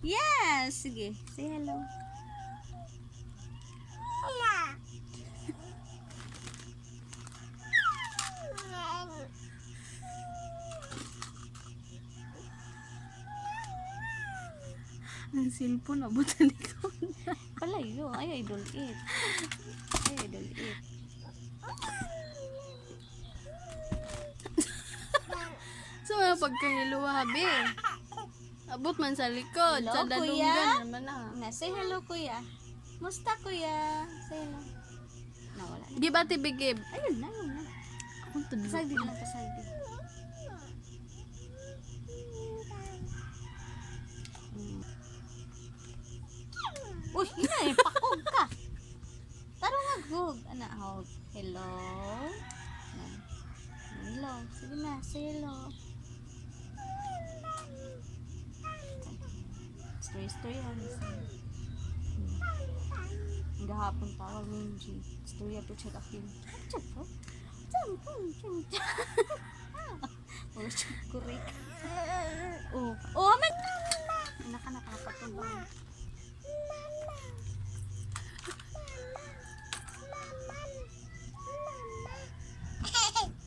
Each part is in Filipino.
Yes! Sige, say hello. Ang cellphone, abutan ko na. Palayo, ay idol it. Ay idol it. So, pagkahilo habi. Abot man sa likod, Hello, sa kuya? dalunggan naman na. Na, say hello, kuya. Musta, kuya? Say hello. Nawala na. Give ate bigib. Ayun na, ayun na. Akong tudlo. Pasagdi lang, pasagdi. Uy, hinay, pakog ka. Taro nga, gug. Ana, hug. Hello. Hello. Sige na, say hello. Story lang. Ang gahapon tawag ng G. Story ato check up yun. Check po? Oh, check correct. Oh, amen. Anak ka nakapatulong.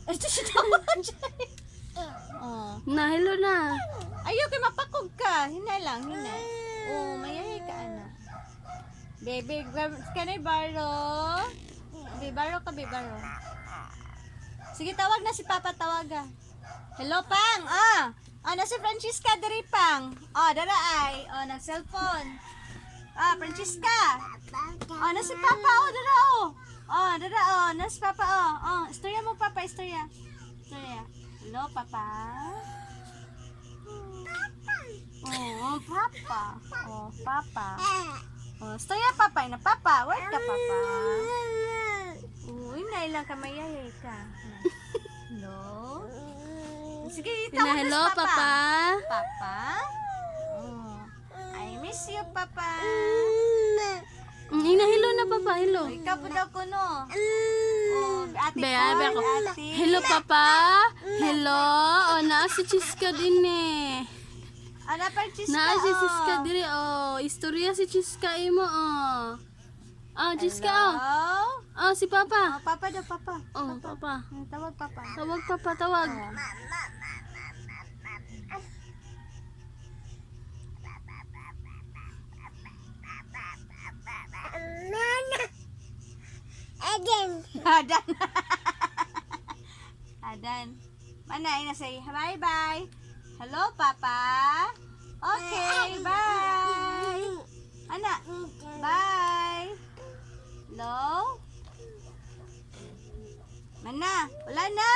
Ito siya tawag siya. Oh. Na, hello na. Ayaw kay mapakog ka. Hinay lang, hinay. Oh, mayahay ka, anak. Baby, kanay baro. Bibaro ka, bibaro. Sige, tawag na si Papa, tawaga. Hello, Pang. Na si Francisca, diri, Pang. Dara ay. Nag-cellphone. Francisca. Na si Papa, dara, dara, na si Papa, istorya mo, Papa, istorya. Istorya. Hello, Papa. Papa. Papa. Istorya, Papa. Na, Papa. Where ka, Papa? Hinay lang ka, mayayay ka. Hello? Sige, tawag na Hello, si Papa. Papa. Papa? I miss you, Papa. Ina, hello na, Papa. Hello. Ikaw po daw ko, no? Ate Be, ko, ako. ate. Hello, Papa. Hello. Naa si Chiska din eh. Ana, Francisca, Naa si Chiska diri. Istorya si Chiska imo. Chiska. Hello? Si Papa. Papa daw, Papa. Papa. Tawag, Papa. Tawag, Papa. Tawag. Adan. Adan. Mana, ina say bye-bye. Hello, Papa. Okay, bye. Ana, bye. Hello? Mana, wala na?